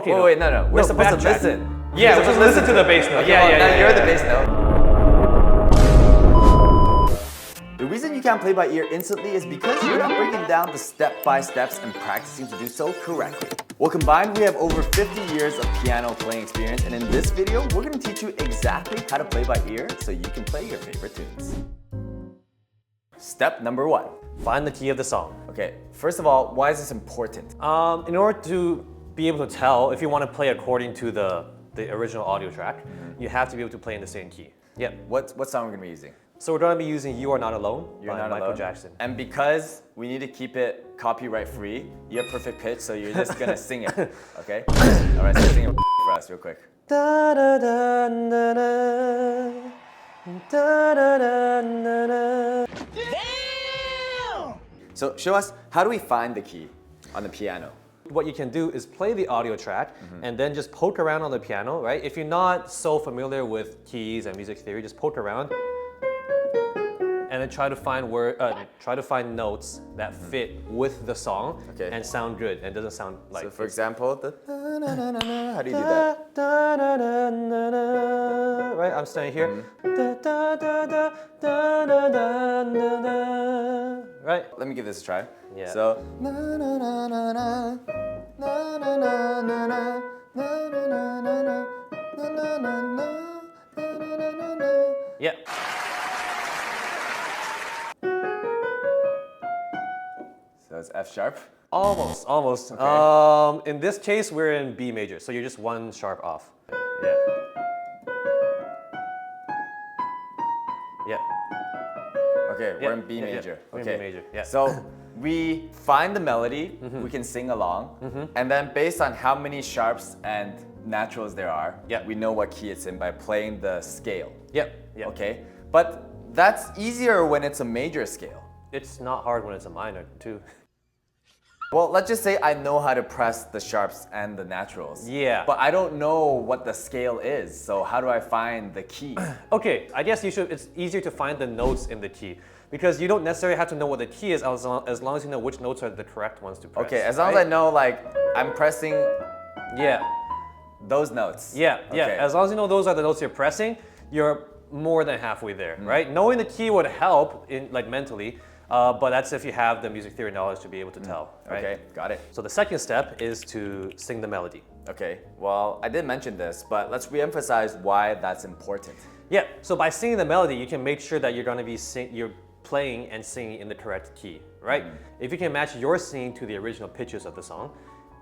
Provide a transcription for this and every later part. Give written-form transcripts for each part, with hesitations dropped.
Okay, wait, no. We're supposed to listen. Yeah, we're supposed to listen to the bass note. Yeah, you're the bass note. The reason you can't play by ear instantly is because you're not breaking down the step-by-steps and practicing to do so correctly. Well, combined, we have over 50 years of piano playing experience, and in this video, we're going to teach you exactly how to play by ear so you can play your favorite tunes. Step number 1. Find the key of the song. Okay, first of all, why is this important? In order to be able to tell if you want to play according to the original audio track, you have to be able to play in the same key. Yep. What song are we going to be using? So we're going to be using You Are Not Alone by Michael Jackson. And because we need to keep it copyright free, you have perfect pitch, so you're just going to sing it, okay? All right, so sing it for us real quick. Da, da, da, da, da. Da, da, da, da, da. Damn! So show us, how do we find the key on the piano? What you can do is play the audio track and then just poke around on the piano, right? If you're not so familiar with keys and music theory, just poke around and then try to find notes that fit with the song and sound good and doesn't sound like. So for example, how do you do that? Right, I'm standing here. Right. Let me give this a try. Yeah. So. Yeah. So it's F sharp? Almost. Okay. In this case, we're in B major, so you're just one sharp off. Yeah. Yeah. Okay, we're in B major. We're Okay. in B major. Yeah. So we find the melody, we can sing along, and then based on how many sharps and naturals there are, we know what key it's in by playing the scale. Yep. Okay? But that's easier when it's a major scale. It's not hard when it's a minor, too. Well, let's just say I know how to press the sharps and the naturals. Yeah. But I don't know what the scale is, so how do I find the key? Okay, I guess it's easier to find the notes in the key because you don't necessarily have to know what the key is as long as you know which notes are the correct ones to press. Okay, as long as I know, like, I'm pressing those notes. Yeah, Okay. As long as you know those are the notes you're pressing, you're more than halfway there, right? Knowing the key would help mentally, but that's if you have the music theory knowledge to be able to tell, right? Okay, got it. So the second step is to sing the melody. Okay, well, I did mention this, but let's re-emphasize why that's important. Yeah, so by singing the melody, you can make sure that you're going to be you're playing and singing in the correct key, right? If you can match your singing to the original pitches of the song,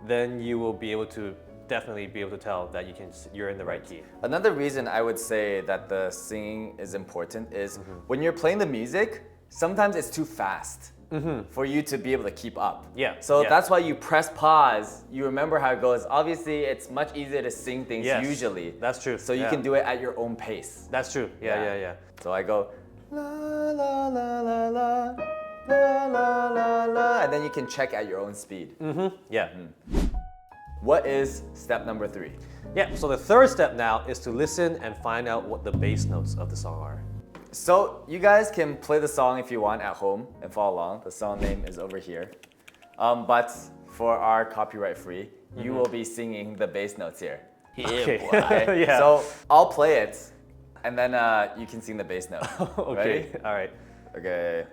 then you will be able to definitely be able to tell that you're in the right key. Another reason I would say that the singing is important is when you're playing the music, sometimes it's too fast for you to be able to keep up. Yeah. So that's why you press pause, you remember how it goes. Obviously, it's much easier to sing things usually. That's true. So you can do it at your own pace. That's true. Yeah. So I go la la la la la la la la la, and then you can check at your own speed. Yeah. What is step number 3? Yeah, so the third step now is to listen and find out what the bass notes of the song are. So you guys can play the song if you want at home and follow along. The song name is over here. But for our copyright free, you will be singing the bass notes here. Okay. Okay? Yeah. So I'll play it, and then you can sing the bass note. Okay, Ready? all right. Okay.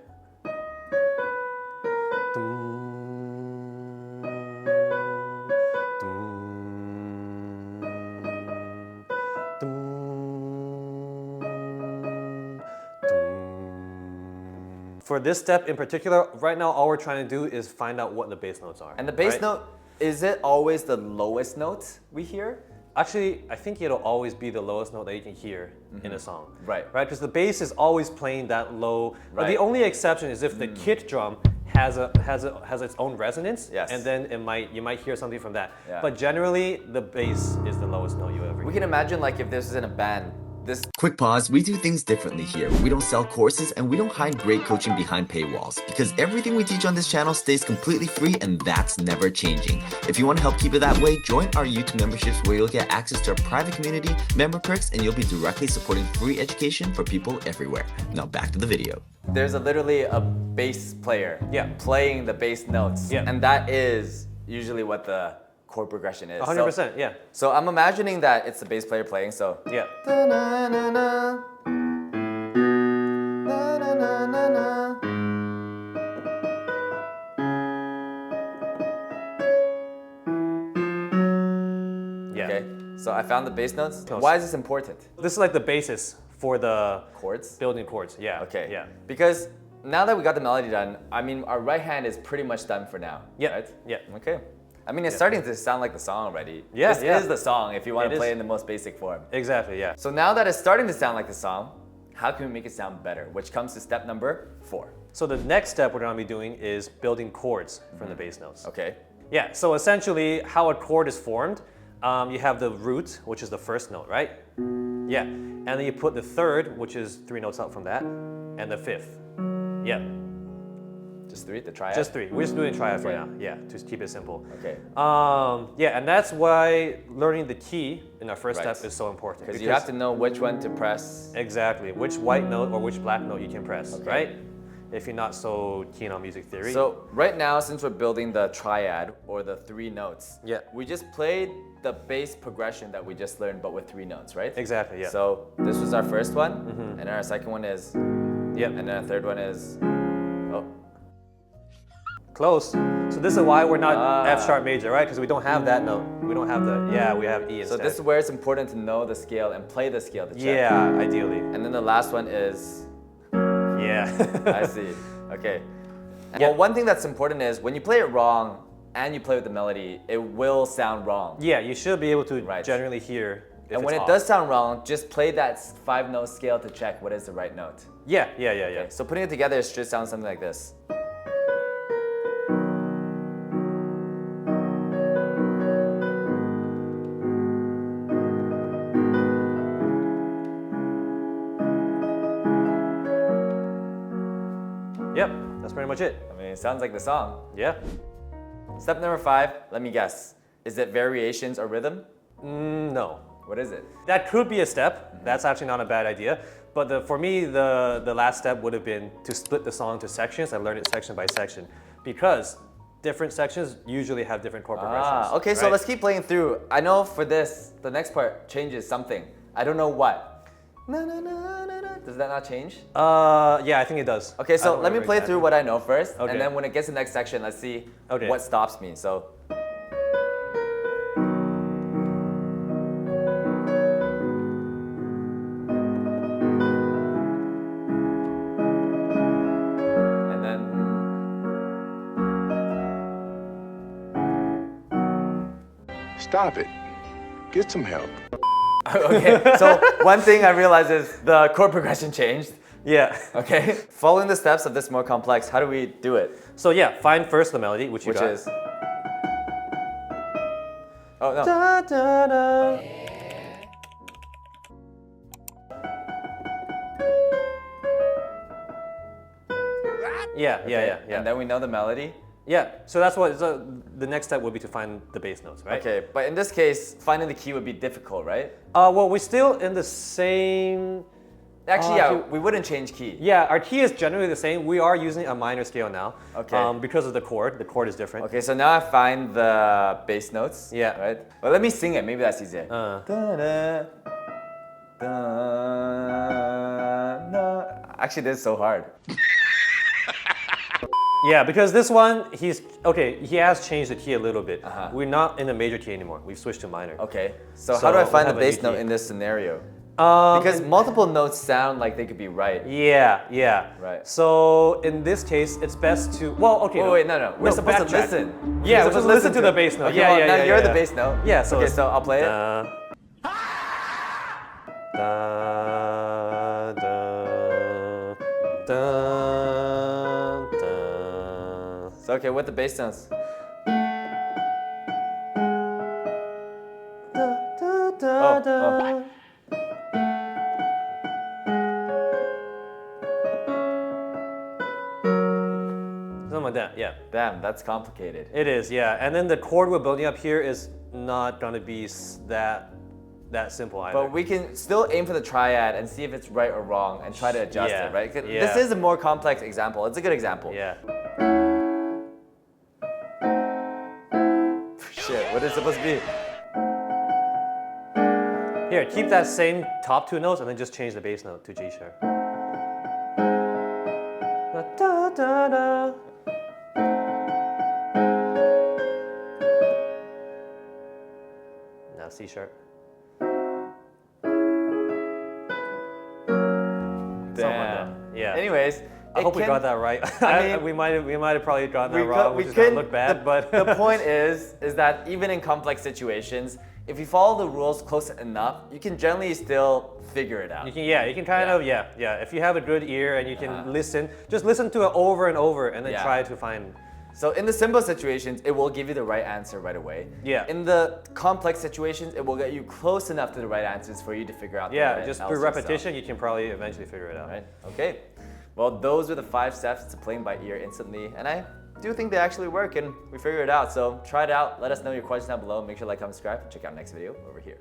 For this step in particular, right now all we're trying to do is find out what the bass notes are. And the bass note, is it always the lowest note we hear? Actually, I think it'll always be the lowest note that you can hear in a song. Right. Right, because the bass is always playing that low. But the only exception is if the kit drum has its own resonance, and then you might hear something from that. Yeah. But generally, the bass is the lowest note you ever hear. We can imagine like if this is in a band, this. Quick pause, we do things differently here. We don't sell courses and we don't hide great coaching behind paywalls because everything we teach on this channel stays completely free and that's never changing. If you want to help keep it that way, join our YouTube memberships where you'll get access to our private community, member perks, and you'll be directly supporting free education for people everywhere. Now back to the video. There's literally a bass player playing the bass notes, and that is usually what the chord progression is. 100%, yeah. So I'm imagining that it's the bass player playing, so. Yeah. Da-na-na-na. Na-na-na-na-na. Yeah. Okay, so I found the bass notes. Notes. Why is this important? This is like the basis for the Chords? building chords. Yeah. Okay. Yeah. Because now that we got the melody done, I mean, our right hand is pretty much done for now. Yeah. Right? Yeah. Okay. I mean, it's starting to sound like the song already. Yeah, This yeah. is the song if you want It to play is. in the most basic form. Exactly. Yeah. So now that it's starting to sound like the song, how can we make it sound better? Which comes to step number 4. So the next step we're going to be doing is building chords from the bass notes. Okay. Yeah. So essentially, how a chord is formed, you have the root, which is the first note, right? Yeah. And then you put the third, which is 3 notes up from that, and the fifth. Yeah. Just 3, the triad? Just 3. We're just doing triad for Okay. now. Yeah. To keep it simple. Okay. Yeah, and that's why learning the key in our first Right. step is so important. Because you have to know which one to press. Exactly, which white note or which black note you can press, Okay. right? If you're not so keen on music theory. So right now, since we're building the triad or the 3 notes, Yeah. we just played the bass progression that we just learned, but with 3 notes, right? Exactly, yeah. So this was our first one, and then our second one is, Yep. and then our third one is, oh, Close. So this is why we're not Ah. F sharp major, right? Because we don't have that note. We don't have the, yeah, we have E so instead. this is where it's important to know the scale and play the scale to check. Yeah, ideally. And then the last one is, Yeah. I see, okay. Yeah. Well, one thing that's important is when you play it wrong and you play with the melody, it will sound wrong. Yeah, you should be able to Right. generally hear if And when it's it off. does sound wrong, just play that 5-note scale to check what is the right note. Yeah, yeah. Okay, so putting it together, it should sound something like this. Yep, that's pretty much it. I mean, it sounds like the song. Yeah. Step number 5, let me guess. Is it variations or rhythm? No. What is it? That could be a step. That's actually not a bad idea. But for me, the last step would have been to split the song into sections and learn it section by section, because different sections usually have different chord progressions. Okay, so right? let's keep playing through. I know for this, the next part changes something. I don't know what. Na, na, na, na, na. Does that not change? Yeah, I think it does. Okay, I so don't let me remember play exactly. through what I know first, Okay. and then when it gets to the next section, let's see Okay. what stops me. So. And then. Stop it. Get some help. Okay, so one thing I realized is the chord progression changed. Yeah. Okay, following the steps of this more complex, how do we do it? So yeah, find first the melody, which you Which got. is. Oh no. Da, da, da. Yeah. And then we know the melody. Yeah, so that's what, so the next step would be to find the bass notes, right? Okay, but in this case, finding the key would be difficult, right? Well, we're still in the same, Actually, Oh, yeah, okay. we wouldn't change key. yeah, our key is generally the same. We are using a minor scale now. Okay. Because of the chord is different. Okay, so now I find the bass notes. Yeah. Right? Well, let me sing it. Maybe that's easier. Uh. Actually, this is so hard. Yeah, because this one, he has changed the key a little bit. Uh-huh. We're not in the major key anymore. We've switched to minor. Okay, so So how do I we'll find the have a new bass note key. in this scenario? Because multiple notes sound like they could be right. Yeah. Right. So in this case, it's best to, well, okay. Oh, wait, no. We're supposed to backtrack. listen. Yeah, We're we're supposed to listen to the bass note. Okay, Yeah, well, yeah, now yeah, you're yeah. the bass note. Yeah, so okay, it's- so I'll play it. Da, da, da, da. So okay, with the bass notes. Oh. Something like that, yeah. Damn, that's complicated. It is, yeah. And then the chord we're building up here is not gonna be that simple either. But we can still aim for the triad and see if it's right or wrong and try to adjust Yeah, it, right? 'Cause yeah. This is a more complex example. It's a good example. Yeah. Shit, what is the supposed to be. Here, keep that same top two notes and then just change the bass note to G sharp. Da, da, da. Now C sharp. Damn. Yeah. Anyways, I hope we got that right. I mean, we might have probably gotten that wrong, which is couldn't- gonna look bad. But the point is that even in complex situations, if you follow the rules close enough, you can generally still figure it out. you can kind of If you have a good ear and you can listen, just listen to it over and over, and then Yeah. try to find. So in the simple situations, it will give you the right answer right away. Yeah. In the complex situations, it will get you close enough to the right answers for you to figure out. Yeah, the right just else through yourself. repetition, you can probably eventually figure it out. Right. Okay. Well, those are the 5 steps to playing by ear instantly, and I do think they actually work, and we figured it out. So try it out. Let us know your questions down below. Make sure to like, comment, subscribe, and check out our next video over here.